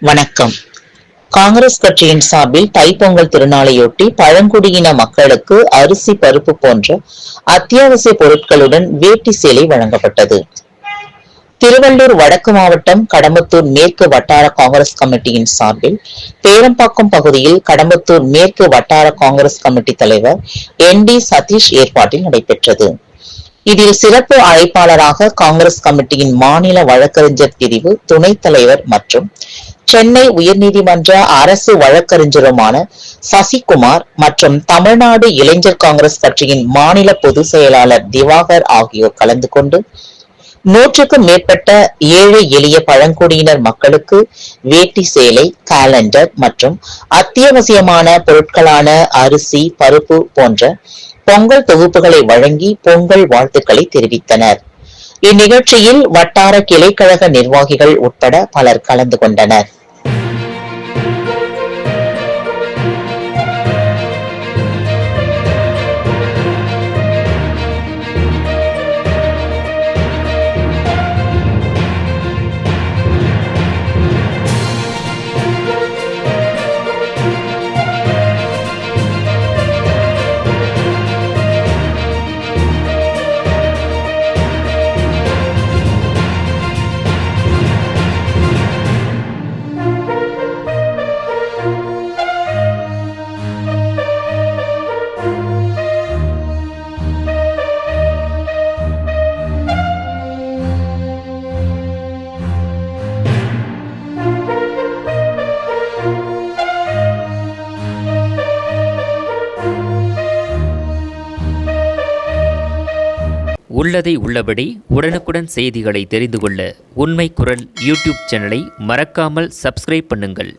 வணக்கம். காங்கிரஸ் கட்சியின் சார்பில் தைப்பொங்கல் திருநாளையொட்டி பழங்குடியின மக்களுக்கு அரிசி, பருப்பு போன்ற அத்தியாவசிய பொருட்களுடன் வேட்டி சேலை வழங்கப்பட்டது. திருவள்ளூர் வடக்கு மாவட்டம் கடம்பத்தூர் மேற்கு வட்டார காங்கிரஸ் கமிட்டியின் சார்பில் பேரம்பாக்கம் பகுதியில் கடம்பத்தூர் மேற்கு வட்டார காங்கிரஸ் கமிட்டி தலைவர் ND சதீஷ் ஏற்பாட்டில் நடைபெற்றது. இதில் சிறப்பு அழைப்பாளராக காங்கிரஸ் கமிட்டியின் மாநில வழக்கறிஞர் பிரிவு துணைத் தலைவர் மற்றும் சென்னை உயர்நீதிமன்ற அரசு வழக்கறிஞருமான சசிகுமார் மற்றும் தமிழ்நாடு இளைஞர் காங்கிரஸ் கட்சியின் மாநில பொதுச் செயலாளர் திவாகர் ஆகியோர் கலந்து கொண்டு 100க்கும் மேற்பட்ட ஏழை எளிய பழங்குடியினர் மக்களுக்கு வேட்டி சேலை, காலண்டர் மற்றும் அத்தியாவசியமான பொருட்களான அரிசி, பருப்பு போன்ற பொங்கல் தொகுப்புகளை வழங்கி பொங்கல் வாழ்த்துக்களை தெரிவித்தனர். இந்நிகழ்ச்சியில் வட்டார கிளைக்கழக நிர்வாகிகள் உட்பட பலர் கலந்து கொண்டனர். உள்ளதை உள்ளபடி உடனுக்குடன் செய்திகளை தெரிந்து கொள்ள உண்மை குரல் யூடியூப் சேனலை மறக்காமல் சப்ஸ்கிரைப் பண்ணுங்கள்.